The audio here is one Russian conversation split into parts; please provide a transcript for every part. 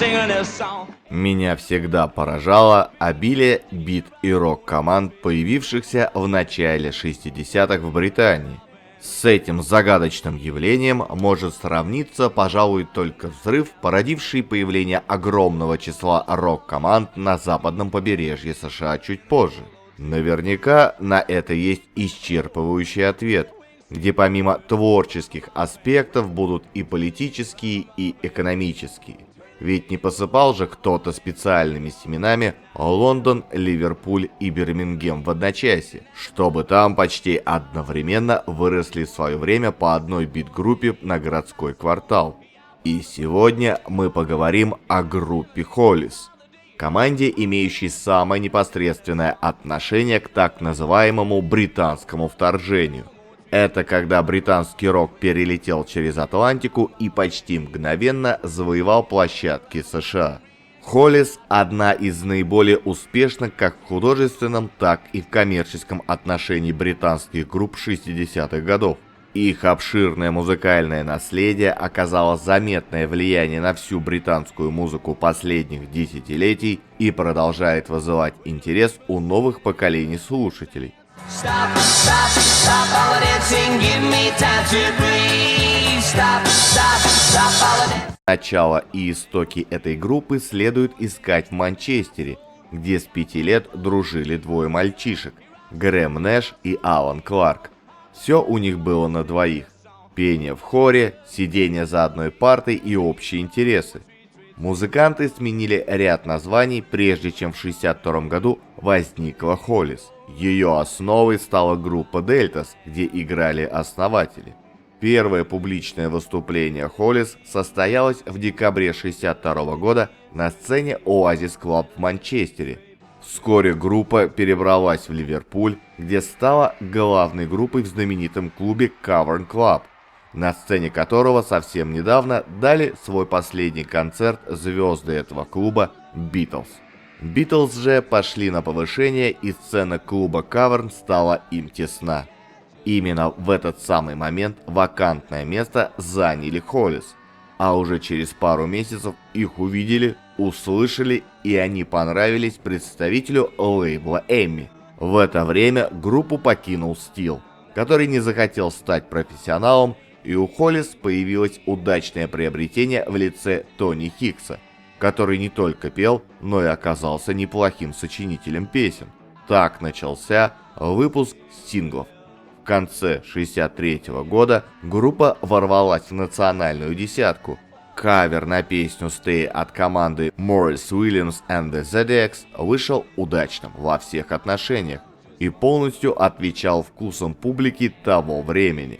singing this song. Меня всегда поражало обилие бит и рок-команд, появившихся в начале 60-х в Британии. С этим загадочным явлением может сравниться, пожалуй, только взрыв, породивший появление огромного числа рок-команд на западном побережье США чуть позже. Наверняка на это есть исчерпывающий ответ, где помимо творческих аспектов будут и политические, и экономические. Ведь не посыпал же кто-то специальными семенами Лондон, Ливерпуль и Бирмингем в одночасье, чтобы там почти одновременно выросли в свое время по одной бит-группе на городской квартал. И сегодня мы поговорим о группе Hollies, команде, имеющей самое непосредственное отношение к так называемому британскому вторжению. Это когда британский рок перелетел через Атлантику и почти мгновенно завоевал площадки США. Hollies – одна из наиболее успешных как в художественном, так и в коммерческом отношении британских групп 60-х годов. Их обширное музыкальное наследие оказало заметное влияние на всю британскую музыку последних десятилетий и продолжает вызывать интерес у новых поколений слушателей. Stop, stop, stop all the dancing, give me time to breathe. Stop, stop, stop all the dancing. Начало и истоки этой группы следует искать в Манчестере, где с 5 лет дружили двое мальчишек – Грэм Нэш и Алан Кларк. Все у них было на двоих – пение в хоре, сидение за одной партой и общие интересы. Музыканты сменили ряд названий, прежде чем в 1962 году возникла Hollies. Ее основой стала группа Deltas, где играли основатели. Первое публичное выступление Hollies состоялось в декабре 1962 года на сцене Oasis Club в Манчестере. Вскоре группа перебралась в Ливерпуль, где стала главной группой в знаменитом клубе Cavern Club, на сцене которого совсем недавно дали свой последний концерт звезды этого клуба Beatles. Beatles же пошли на повышение, и сцена клуба Cavern стала им тесна. Именно в этот самый момент вакантное место заняли Hollies, а уже через пару месяцев их увидели, услышали, и они понравились представителю лейбла EMI. В это время группу покинул Стил, который не захотел стать профессионалом, и у Hollies появилось удачное приобретение в лице Тони Хикса, который не только пел, но и оказался неплохим сочинителем песен. Так начался выпуск синглов. В конце 1963 года группа ворвалась в национальную десятку. Кавер на песню «Stay» от команды Morris Williams and the Zodiacs вышел удачным во всех отношениях и полностью отвечал вкусам публики того времени.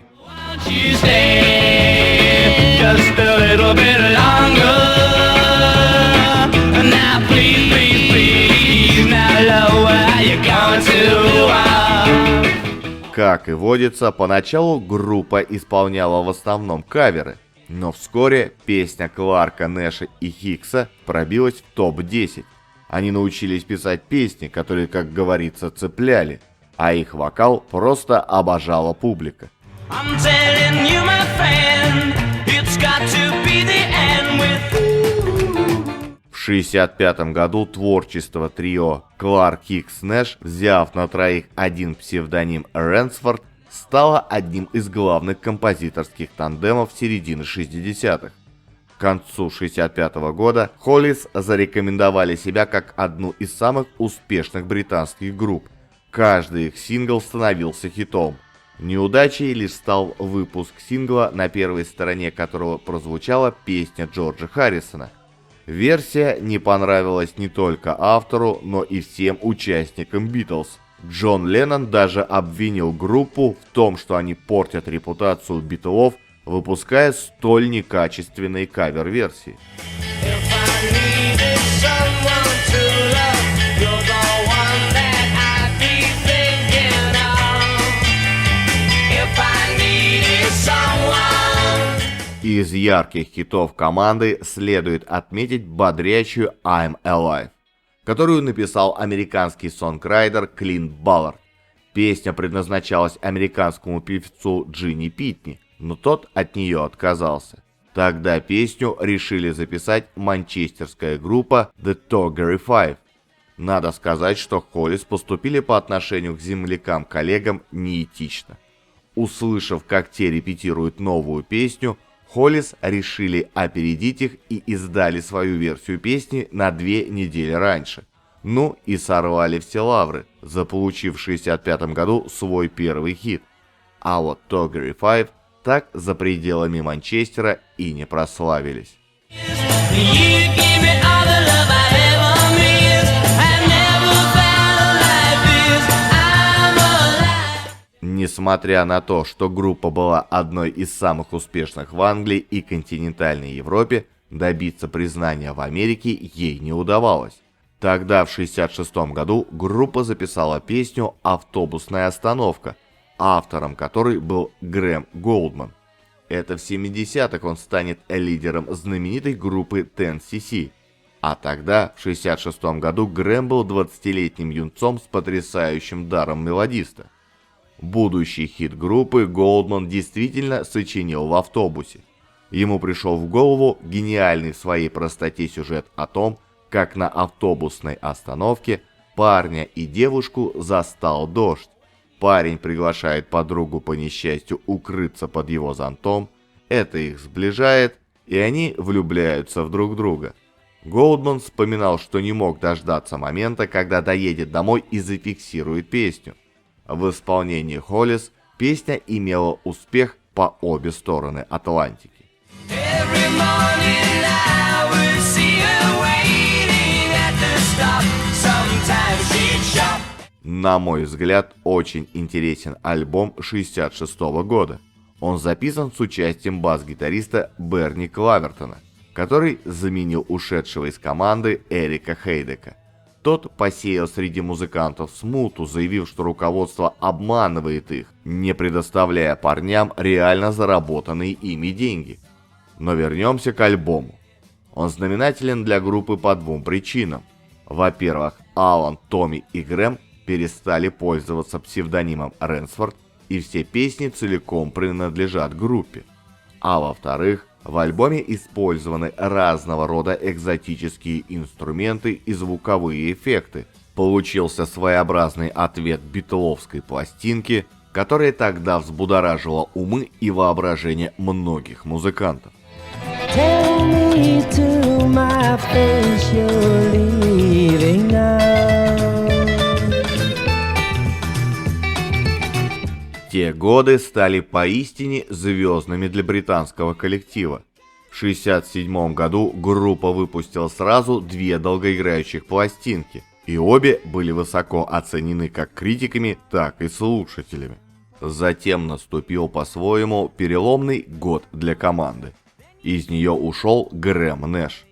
Как и водится, поначалу группа исполняла в основном каверы, но вскоре песня Кларка, Нэша и Хикса пробилась в топ-10. Они научились писать песни, которые, как говорится, цепляли, а их вокал просто обожала публика. I'm telling you, my friend, it's got to be the end with you. В 1965 году творчество трио Кларк, Хикс, Нэш, взяв на троих один псевдоним Рэнсфорд, стало одним из главных композиторских тандемов середины 60-х. К концу 1965 года Hollies зарекомендовали себя как одну из самых успешных британских групп. Каждый их сингл становился хитом. Неудачей лишь стал выпуск сингла, на первой стороне которого прозвучала песня Джорджа Харрисона. Версия не понравилась не только автору, но и всем участникам Beatles. Джон Леннон даже обвинил группу в том, что они портят репутацию Битлов, выпуская столь некачественные кавер-версии. Из ярких хитов команды следует отметить бодрящую «I'm Alive», которую написал американский сонграйтер Клинт Баллард. Песня предназначалась американскому певцу Джинни Питни, но тот от нее отказался. Тогда песню решили записать манчестерская группа The Toggery Five. Надо сказать, что Холлис поступили по отношению к землякам-коллегам неэтично. Услышав, как те репетируют новую песню, Холлис решили опередить их и издали свою версию песни на 2 недели раньше. Ну и сорвали все лавры, заполучив в 1965 году свой первый хит. А вот Toggery Five так за пределами Манчестера и не прославились. Несмотря на то, что группа была одной из самых успешных в Англии и континентальной Европе, добиться признания в Америке ей не удавалось. Тогда, в 1966 году, группа записала песню «Автобусная остановка», автором которой был Грэм Голдман. Это в 70-х он станет лидером знаменитой группы 10cc. А тогда, в 1966 году, Грэм был 20-летним юнцом с потрясающим даром мелодиста. Будущий хит группы Голдман действительно сочинил в автобусе. Ему пришел в голову гениальный в своей простоте сюжет о том, как на автобусной остановке парня и девушку застал дождь. Парень приглашает подругу по несчастью укрыться под его зонтом, это их сближает, и они влюбляются в друг друга. Голдман вспоминал, что не мог дождаться момента, когда доедет домой и зафиксирует песню. В исполнении Холлис песня имела успех по обе стороны Атлантики. На мой взгляд, очень интересен альбом 1966 года. Он записан с участием бас-гитариста Берни Клавертона, который заменил ушедшего из команды Эрика Хейдека. Тот посеял среди музыкантов смуту, заявив, что руководство обманывает их, не предоставляя парням реально заработанные ими деньги. Но вернемся к альбому. Он знаменателен для группы по 2 причинам. Во-первых, Алан, Томми и Грэм перестали пользоваться псевдонимом Рэнсфорд, и все песни целиком принадлежат группе. А во-вторых, в альбоме использованы разного рода экзотические инструменты и звуковые эффекты. Получился своеобразный ответ битловской пластинки, которая тогда взбудоражила умы и воображение многих музыкантов. Tell me to my face you're leaving now. Те годы стали поистине звездными для британского коллектива. В 1967 году группа выпустила сразу 2 долгоиграющих пластинки, и обе были высоко оценены как критиками, так и слушателями. Затем наступил по-своему переломный год для команды. Из нее ушел Грэм Нэш.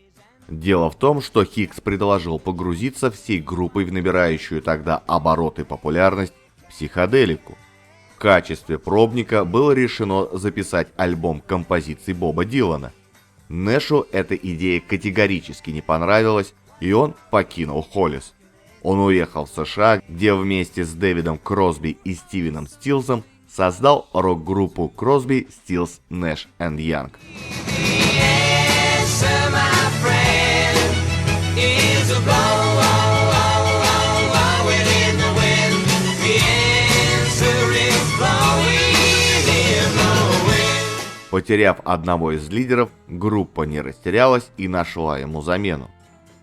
Дело в том, что Хикс предложил погрузиться всей группой в набирающую тогда обороты популярность психоделику. В качестве пробника было решено записать альбом композиций Боба Дилана. Нэшу эта идея категорически не понравилась, и он покинул Холлис. Он уехал в США, где вместе с Дэвидом Кросби и Стивеном Стилсом создал рок-группу Кросби, Стилс, Нэш энд Янг. Потеряв одного из лидеров, группа не растерялась и нашла ему замену.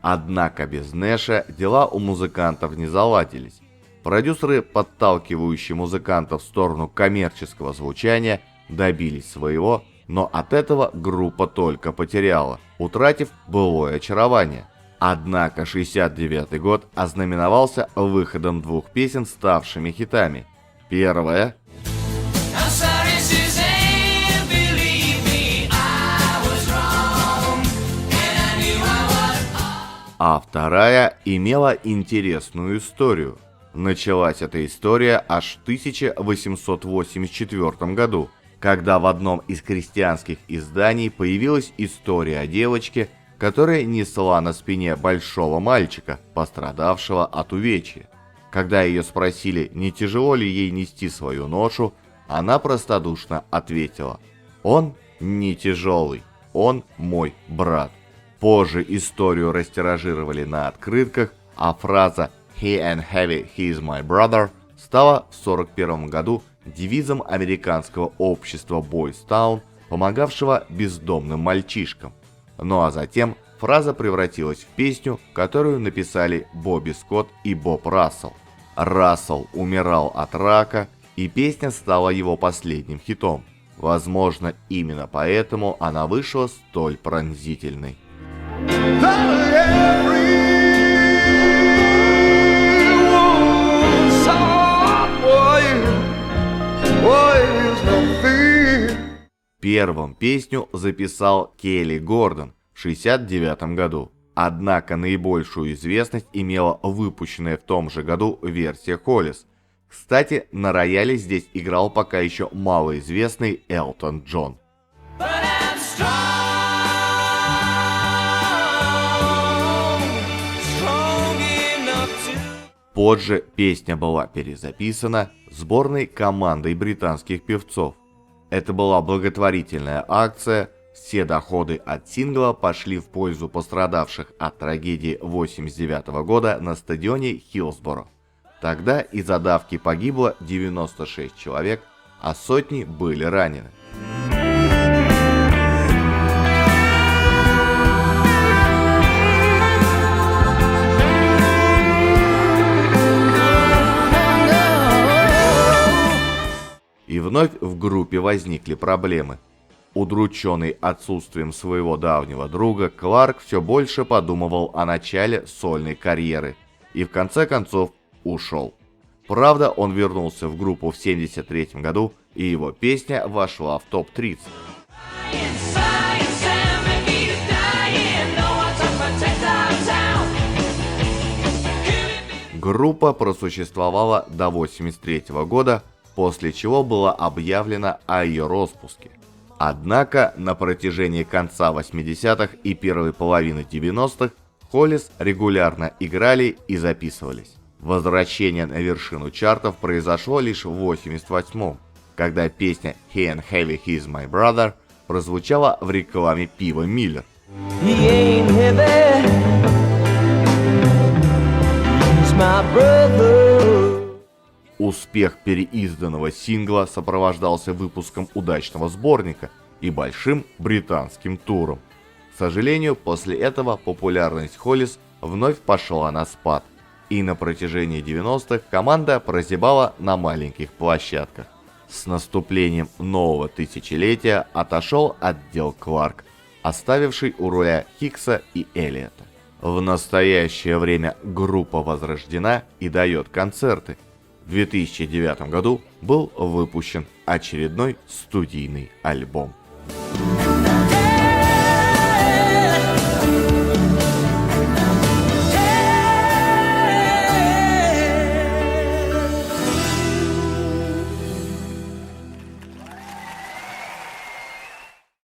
Однако без Нэша дела у музыкантов не заладились. Продюсеры, подталкивающие музыкантов в сторону коммерческого звучания, добились своего, но от этого группа только потеряла, утратив былое очарование. Однако 1969 год ознаменовался выходом 2 песен, ставшими хитами. Первая — а вторая имела интересную историю. Началась эта история аж в 1884 году, когда в одном из крестьянских изданий появилась история о девочке, которая несла на спине большого мальчика, пострадавшего от увечья. Когда ее спросили, не тяжело ли ей нести свою ношу, она простодушно ответила: «Он не тяжелый, «Он мой брат». Позже историю растиражировали на открытках, а фраза «He and heavy, he is my brother» стала в 1941 году девизом американского общества Boys Town, помогавшего бездомным мальчишкам. Ну а затем фраза превратилась в песню, которую написали Бобби Скотт и Боб Рассел. Рассел умирал от рака, и песня стала его последним хитом. Возможно, именно поэтому она вышла столь пронзительной. Первым песню записал Келли Гордон в 1969 году. Однако наибольшую известность имела выпущенная в том же году версия Холлис. Кстати, на рояле здесь играл пока еще малоизвестный Элтон Джон. Позже песня была перезаписана сборной командой британских певцов. Это была благотворительная акция, все доходы от сингла пошли в пользу пострадавших от трагедии 1989 года на стадионе Хиллсборо. Тогда из-за давки погибло 96 человек, а сотни были ранены. И вновь в группе возникли проблемы. Удрученный отсутствием своего давнего друга, Кларк все больше подумывал о начале сольной карьеры и в конце концов ушел. Правда, он вернулся в группу в 1973 году, и его песня вошла в топ-30. Группа просуществовала до 1983 года, после чего было объявлено о ее распуске. Однако на протяжении конца 80-х и первой половины 90-х Холлис регулярно играли и записывались. Возвращение на вершину чартов произошло лишь в 1988-м, когда песня «He and heavy, he is my brother» прозвучала в рекламе пива «Миллер». Успех переизданного сингла сопровождался выпуском удачного сборника и большим британским туром. К сожалению, после этого популярность Холлис вновь пошла на спад, и на протяжении 90-х команда прозябала на маленьких площадках. С наступлением нового тысячелетия отошел отдел Кларк, оставивший у руля Хикса и Эллиота. В настоящее время группа возрождена и дает концерты. В 2009 году был выпущен очередной студийный альбом.